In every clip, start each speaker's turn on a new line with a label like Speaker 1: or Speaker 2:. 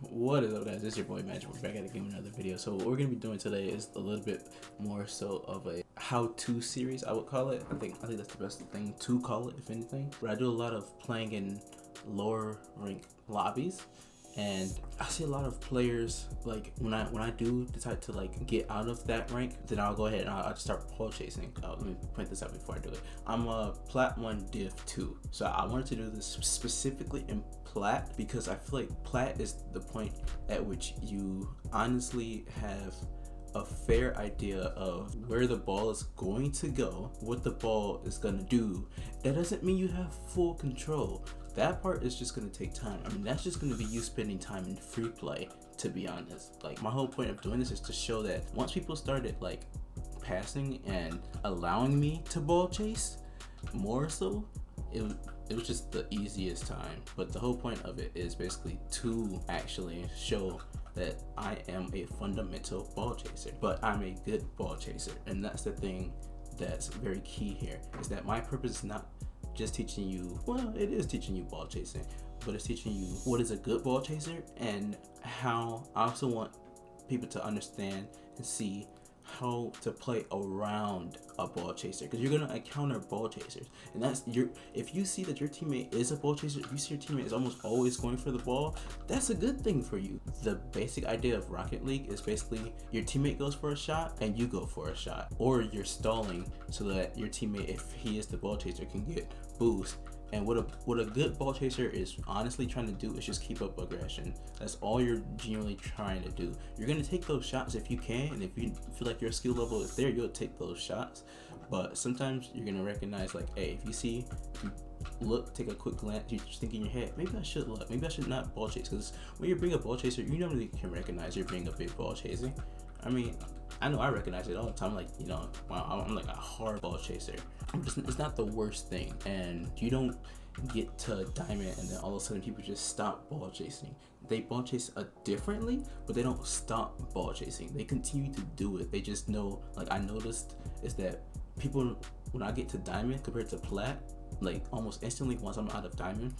Speaker 1: What is up, guys? It's your boy Magiic. We're back at the game with another video. So what we're gonna be doing today is a little bit more so of a how-to series, I would call it. I think that's the best thing to call it, if anything. But I do a lot of playing in lower rank lobbies, and I see a lot of players like when I do decide to like get out of that rank, then I'll go ahead and I'll just start ball chasing. Let me point this out before I do it. I'm a Plat 1 Div 2, so I wanted to do this specifically in Plat because I feel like Plat is the point at which you honestly have a fair idea of where the ball is going to go, what the ball is going to do. That doesn't mean you have full control. That part is just going to take time. I mean, that's just going to be you spending time in free play, to be honest. Like, my whole point of doing this is to show that once people started like passing and allowing me to ball chase more so, it was just the easiest time. But the whole point of it is basically to actually show that I am a fundamental ball chaser, but I'm a good ball chaser. And that's the thing that's very key here, is that my purpose is not just teaching you, well, it is teaching you ball chasing, but it's teaching you what is a good ball chaser, and how I also want people to understand and see how to play around a ball chaser, because you're gonna encounter ball chasers, and that's if you see that your teammate is a ball chaser, if you see your teammate is almost always going for the ball, that's a good thing for you. The basic idea of Rocket League is basically your teammate goes for a shot and you go for a shot, or you're stalling so that your teammate, if he is the ball chaser, can get boost. And what a good ball chaser is honestly trying to do is just keep up aggression. That's all you're genuinely trying to do. You're gonna take those shots if you can, and if you feel like your skill level is there, you'll take those shots. But sometimes you're gonna recognize, like, hey, if you look, take a quick glance, you just think in your head, maybe I should look, maybe I should not ball chase. Because when you're being a ball chaser, you normally can recognize you're being a big ball chaser. I mean, I know I recognize it all the time. Like, you know, I'm like a hard ball chaser. It's not the worst thing, and you don't get to diamond and then all of a sudden people just stop ball chasing. They ball chase differently, but they don't stop ball chasing. They continue to do it. They just know, like, I noticed is that people, when I get to diamond compared to plat, like almost instantly once I'm out of diamond,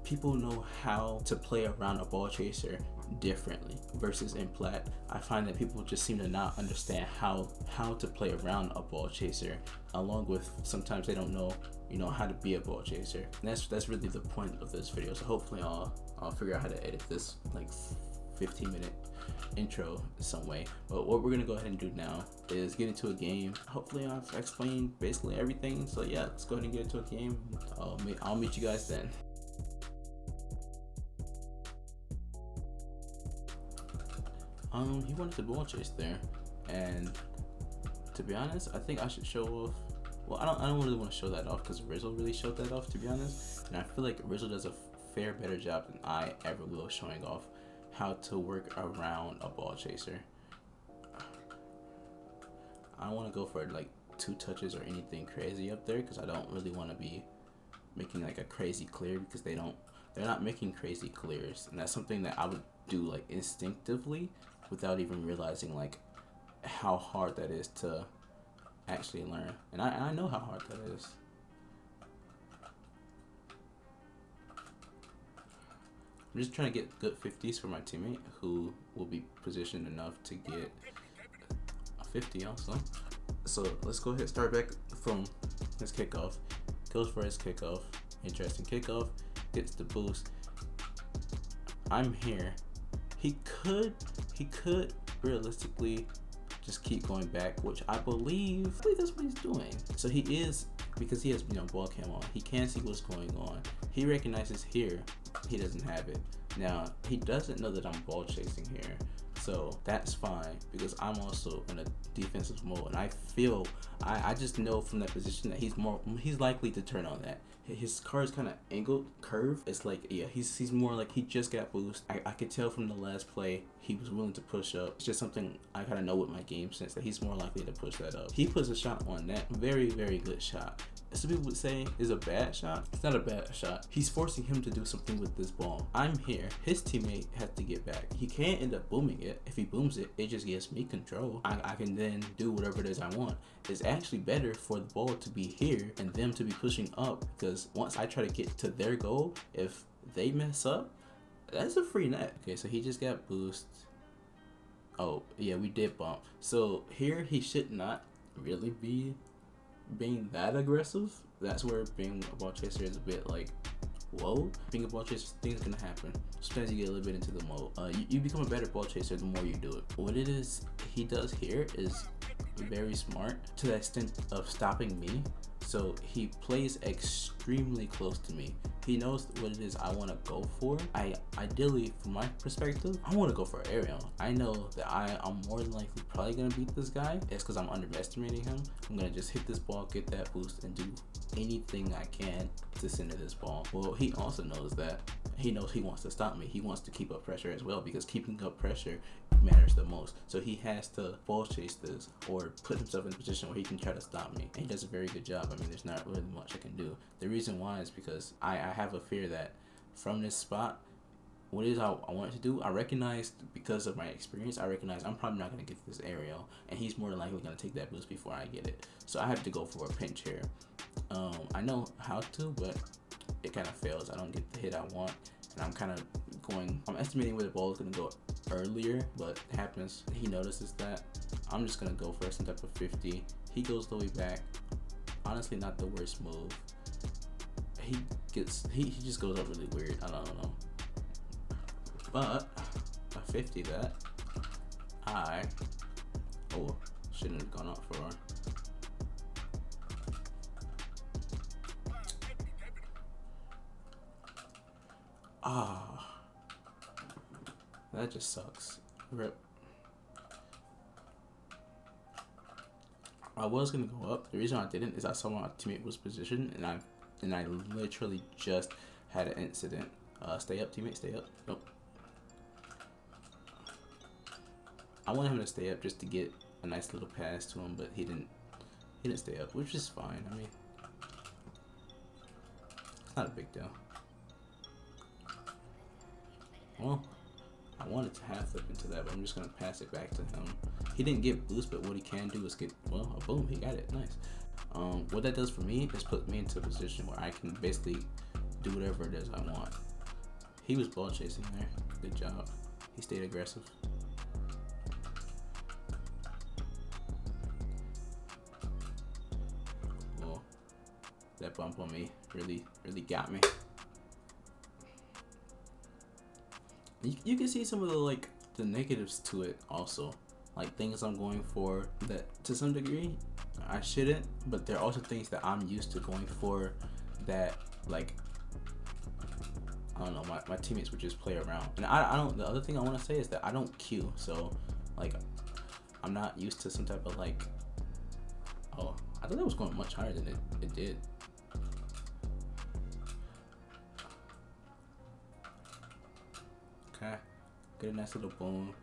Speaker 1: people know how to play around a ball chaser differently. Versus in plat, I find that people just seem to not understand how to play around a ball chaser, along with sometimes they don't know, you know, how to be a ball chaser. And that's really the point of this video. So hopefully I'll figure out how to edit this like 15-minute intro some way. But what we're gonna go ahead and do now is get into a game. Hopefully I've explained basically everything. So yeah, let's go ahead and get into a game. I'll meet you guys then. He wanted to ball chase there, and to be honest, I think I should show off. Well, I don't really want to show that off because Rizzo really showed that off, to be honest, and I feel like Rizzo does a better job than I ever will showing off how to work around a ball chaser. I don't want to go for like 2 touches or anything crazy up there, because I don't really want to be making like a crazy clear, because they're not making crazy clears, and that's something that I would do like instinctively without even realizing like how hard that is to actually learn. And I know how hard that is. I'm just trying to get good 50s for my teammate, who will be positioned enough to get a 50 also. So let's go ahead and start back from his kickoff. Goes for his kickoff. Interesting kickoff. Gets the boost. I'm here. He could realistically just keep going back, which I believe that's what he's doing. So he is, because he has, you know, ball cam on, he can see what's going on. He recognizes here he doesn't have it. Now he doesn't know that I'm ball chasing here, so that's fine, because I'm also in a defensive mode, and I just know from that position that he's likely to turn on that. His car is kind of angled, curved. It's like, yeah, he's more like he just got boost. I could tell from the last play he was willing to push up. It's just something I kind of know with my game sense, that he's more likely to push that up. He puts a shot on that. Very, very good shot. Some people would say is a bad shot. It's not a bad shot. He's forcing him to do something with this ball. I'm here. His teammate has to get back. He can't end up booming it. If he booms it, it just gives me control. I can then do whatever it is I want. It's actually better for the ball to be here and them to be pushing up, because once I try to get to their goal, if they mess up, That's a free net. Okay, so he just got boost. Oh, yeah, we did bump. So here he should not really be being that aggressive. That's where being a ball chaser is a bit like, whoa. Being a ball chaser, things gonna happen. Sometimes you get a little bit into the mode. You become a better ball chaser the more you do it. What it is he does here is very smart to the extent of stopping me. So he plays extremely close to me. He knows what it is I want to go for. Ideally, from my perspective, I want to go for aerial. I know that I'm more than likely probably gonna beat this guy. It's because I'm underestimating him. I'm gonna just hit this ball, get that boost, and do anything I can to center this ball. Well, he also knows that. He knows he wants to stop me. He wants to keep up pressure as well, because keeping up pressure matters the most. So he has to ball chase this or put himself in a position where he can try to stop me. And he does a very good job. I mean, there's not really much I can do. The reason why is because I have a fear that from this spot, what it is I want to do, I recognize, because of my experience, I recognize I'm probably not going to get this aerial, and he's more than likely going to take that boost before I get it. So I have to go for a pinch here. I know how to, but it kind of fails. I don't get the hit I want, and I'm estimating where the ball is going to go earlier, but it happens. He notices that. I'm just going to go for some type of 50. He goes the way back. Honestly, not the worst move. He just goes up really weird. I don't know. But a 50 that shouldn't have gone up for. That just sucks. Rip. I was gonna go up. The reason I didn't is I saw my teammate was positioned, and I literally just had an incident. Stay up, teammate. Stay up. Nope. I wanted him to stay up just to get a nice little pass to him, but he didn't stay up, which is fine. I mean, it's not a big deal. Well, I wanted to half flip into that, but I'm just gonna pass it back to him. He didn't get boost, but what he can do is get, well, a boom. He got it. Nice. What that does for me is put me into a position where I can basically do whatever it is I want. He was ball chasing there. Good job. He stayed aggressive. Well, that bump on me really got me. You can see some of the negatives to it also, like things I'm going for that to some degree I shouldn't, but there are also things that I'm used to going for that, like, I don't know, my teammates would just play around. And I don't, the other thing I want to say is that I don't queue, so like I'm not used to some type of like, oh, I thought that was going much higher than it did. Okay, get a nice little boom.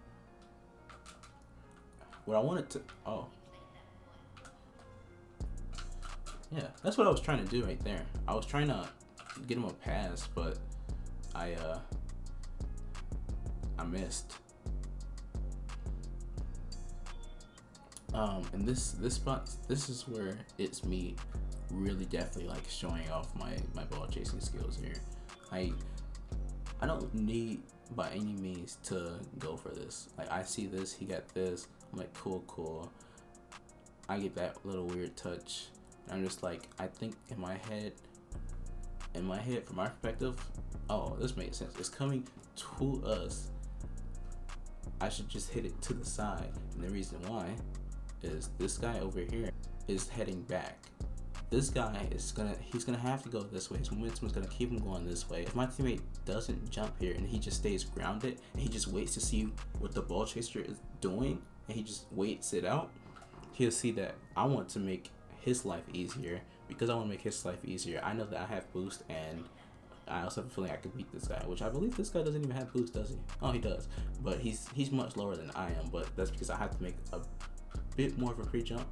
Speaker 1: What I wanted to, yeah, that's what I was trying to do right there. I was trying to get him a pass, but I missed. And this spot, this is where it's me really definitely like showing off my ball chasing skills here. I don't need by any means to go for this. Like, I see this, he got this, I'm like, cool. I get that little weird touch, and I'm just like, I think in my head, from my perspective, oh, this makes sense. It's coming to us. I should just hit it to the side. And the reason why is this guy over here is heading back. This guy is he's gonna have to go this way. His momentum is gonna keep him going this way. If my teammate doesn't jump here and he just stays grounded and he just waits to see what the ball chaser is doing and he just waits it out, he'll see that I want to make his life easier. Because I want to make his life easier, I know that I have boost, and I also have a feeling I can beat this guy, which I believe this guy doesn't even have boost, does he? Oh, he does, but he's much lower than I am, but that's because I have to make a bit more of a pre-jump,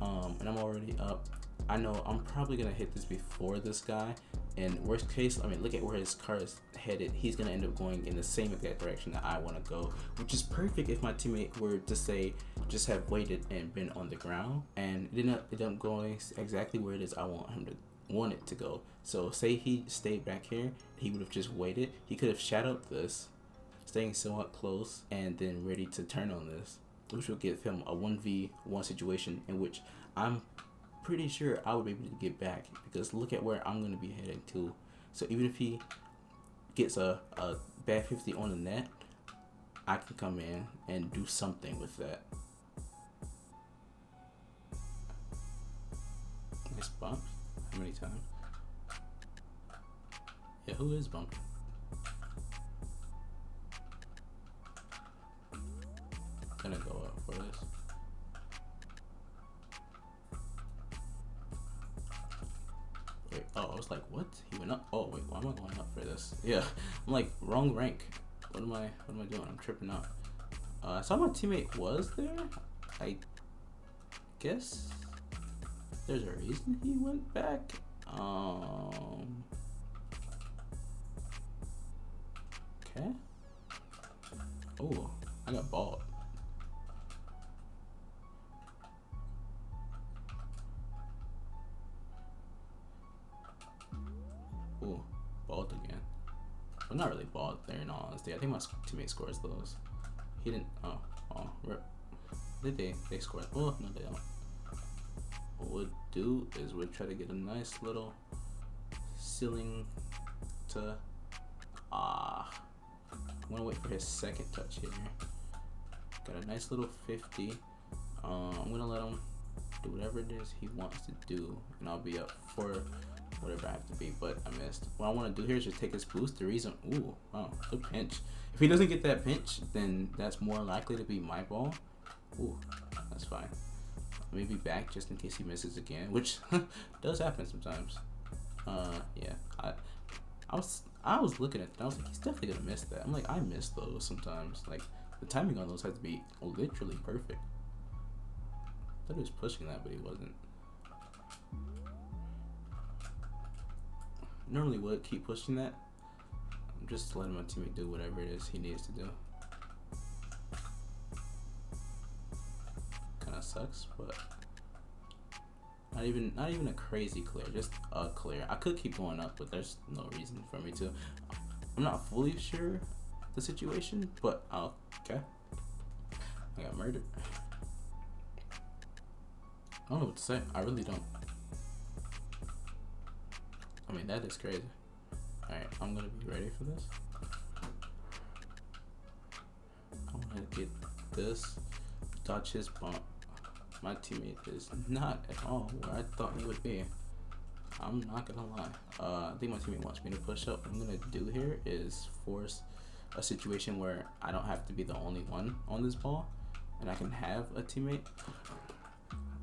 Speaker 1: and I'm already up. I know I'm probably gonna hit this before this guy, and worst case, I mean, look at where his car is headed. He's gonna end up going in the same exact direction that I want to go, which is perfect if my teammate were to say just have waited and been on the ground, and it ended up going exactly where it is I want him to wanted to go. So say he stayed back here, he would have just waited. He could have shadowed this, staying somewhat close, and then ready to turn on this, which will give him a 1v1 situation in which I'm pretty sure I would be able to get back, because look at where I'm going to be heading to. So even if he gets a bad 50 on the net, I can come in and do something with that. Nice bump. How many times? Yeah, who is bumping? Gonna go up for this. Wait, oh, I was like, what? He went up? Oh, wait, why am I going up for this? Yeah, I'm like, wrong rank. What am I doing? I'm tripping out. I saw my teammate was there. I guess there's a reason he went back. Okay. Oh, I got balled. Oh, balled again. Well, not really balled there in all honesty. I think my teammate scores those. He didn't. Oh, rip. Did they scored? Oh, no, they don't. What we'll do is we'll try to get a nice little ceiling to. I'm gonna wait for his second touch here. Got a nice little 50. I'm gonna let him do whatever it is he wants to do, and I'll be up for whatever I have to be, but I missed. What I want to do here is just take his boost. The reason, ooh, wow, good pinch. If he doesn't get that pinch, then that's more likely to be my ball. Ooh, that's fine. Let me be back just in case he misses again, which does happen sometimes. Yeah, I was looking at that. I was like, he's definitely gonna miss that. I'm like, I miss those sometimes. Like, the timing on those has to be literally perfect. I thought he was pushing that, but he wasn't. Normally would keep pushing that. I'm just letting my teammate do whatever it is he needs to do. Kinda sucks, but not even a crazy clear, just a clear. I could keep going up, but there's no reason for me to. I'm not fully sure the situation, but okay. I got murdered. I don't know what to say. I really don't. I mean, that is crazy. Alright, I'm gonna be ready for this. I wanna get this. Dodge his bump. My teammate is not at all where I thought he would be. I'm not gonna lie. I think my teammate wants me to push up. What I'm gonna do here is force a situation where I don't have to be the only one on this ball, and I can have a teammate.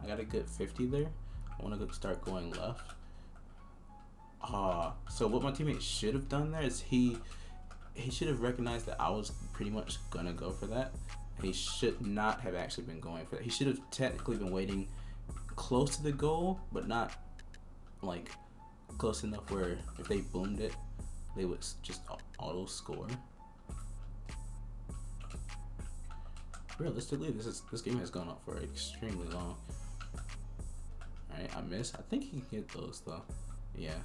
Speaker 1: I got a good 50 there. I wanna start going left. So what my teammate should have done there is he should have recognized that I was pretty much gonna go for that. And he should not have actually been going for that. He should have technically been waiting close to the goal, but not like close enough where if they boomed it, they would just auto score. Realistically, this game has gone on for extremely long. Alright, I missed. I think he can get those though. Yeah.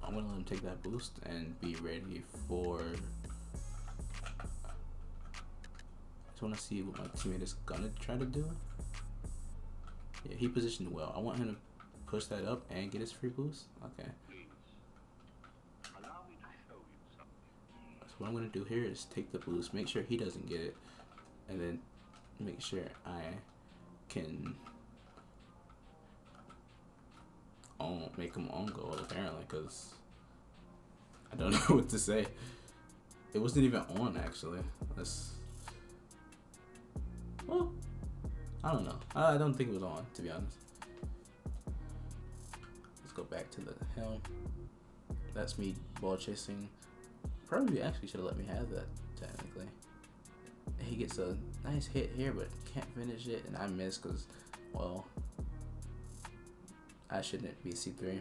Speaker 1: I'm gonna let him take that boost and be ready for. I just want to see what my teammate is gonna try to do. Yeah, he positioned well. I want him to push that up and get his free boost. Okay. So what I'm gonna do here is take the boost, make sure he doesn't get it, and then make sure I can make him on goal apparently, because I don't know what to say. It wasn't even on actually. Well, I don't know. I don't think it was on, to be honest. Let's go back to the helm. That's me ball chasing. Probably actually should have let me have that technically. He gets a nice hit here, but can't finish it, and I miss because, well, I shouldn't be C3.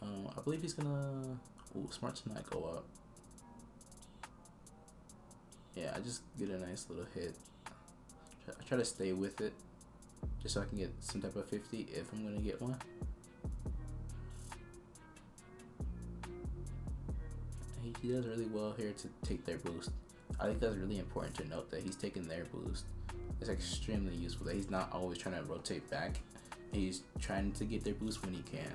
Speaker 1: I believe he's gonna. Ooh, smart to not go up. Yeah, I just get a nice little hit. I try to stay with it just so I can get some type of 50 if I'm gonna get one. He does really well here to take their boost. I think that's really important to note, that he's taking their boost. It's extremely useful that he's not always trying to rotate back. He's trying to get their boost when he can.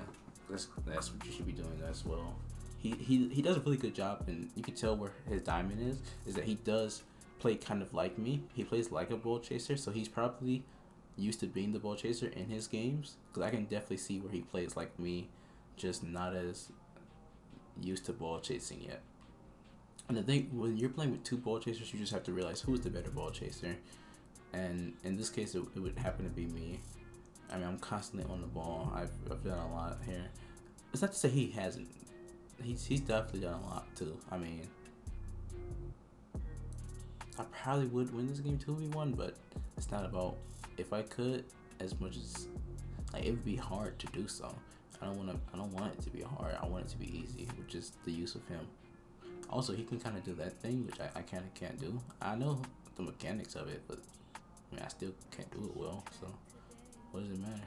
Speaker 1: That's what you should be doing as well. He does a really good job, and you can tell where his diamond is that he does play kind of like me. He plays like a ball chaser, so he's probably used to being the ball chaser in his games, because I can definitely see where he plays like me, just not as used to ball chasing yet. And I think when you're playing with two ball chasers, you just have to realize who's the better ball chaser. And in this case, it would happen to be me. I mean, I'm constantly on the ball. I've done a lot here. It's not to say he hasn't. He's definitely done a lot too. I mean, I probably would win this game 2v1, but it's not about if I could, as much as like it would be hard to do so. I don't want it to be hard. I want it to be easy, which is the use of him. Also, he can kind of do that thing, which I kind of can't do. I know the mechanics of it, but I mean, I still can't do it well, so what does it matter?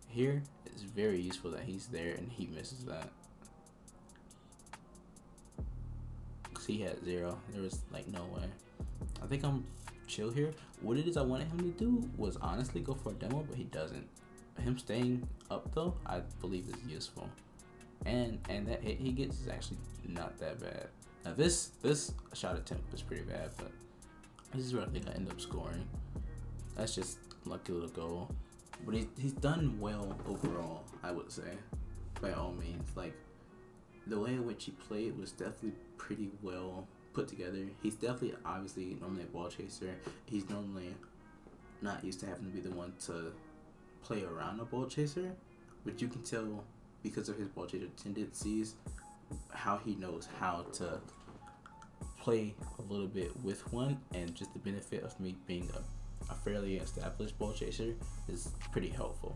Speaker 1: Here, it's very useful that he's there and he misses that. Because he had 0. There was, like, no way. I think I'm chill here. What it is I wanted him to do was honestly go for a demo, but he doesn't. Him staying up, though, I believe is useful. And that hit he gets is actually not that bad. Now, this shot attempt was pretty bad, but this is where I think I end up scoring. That's just lucky little goal. But he's done well overall, I would say, by all means. Like, the way in which he played was definitely pretty well put together. He's definitely, obviously, normally a ball chaser. He's normally not used to having to be the one to play around a ball chaser, but you can tell because of his ball chaser tendencies how he knows how to play a little bit with one, and just the benefit of me being a fairly established ball chaser is pretty helpful.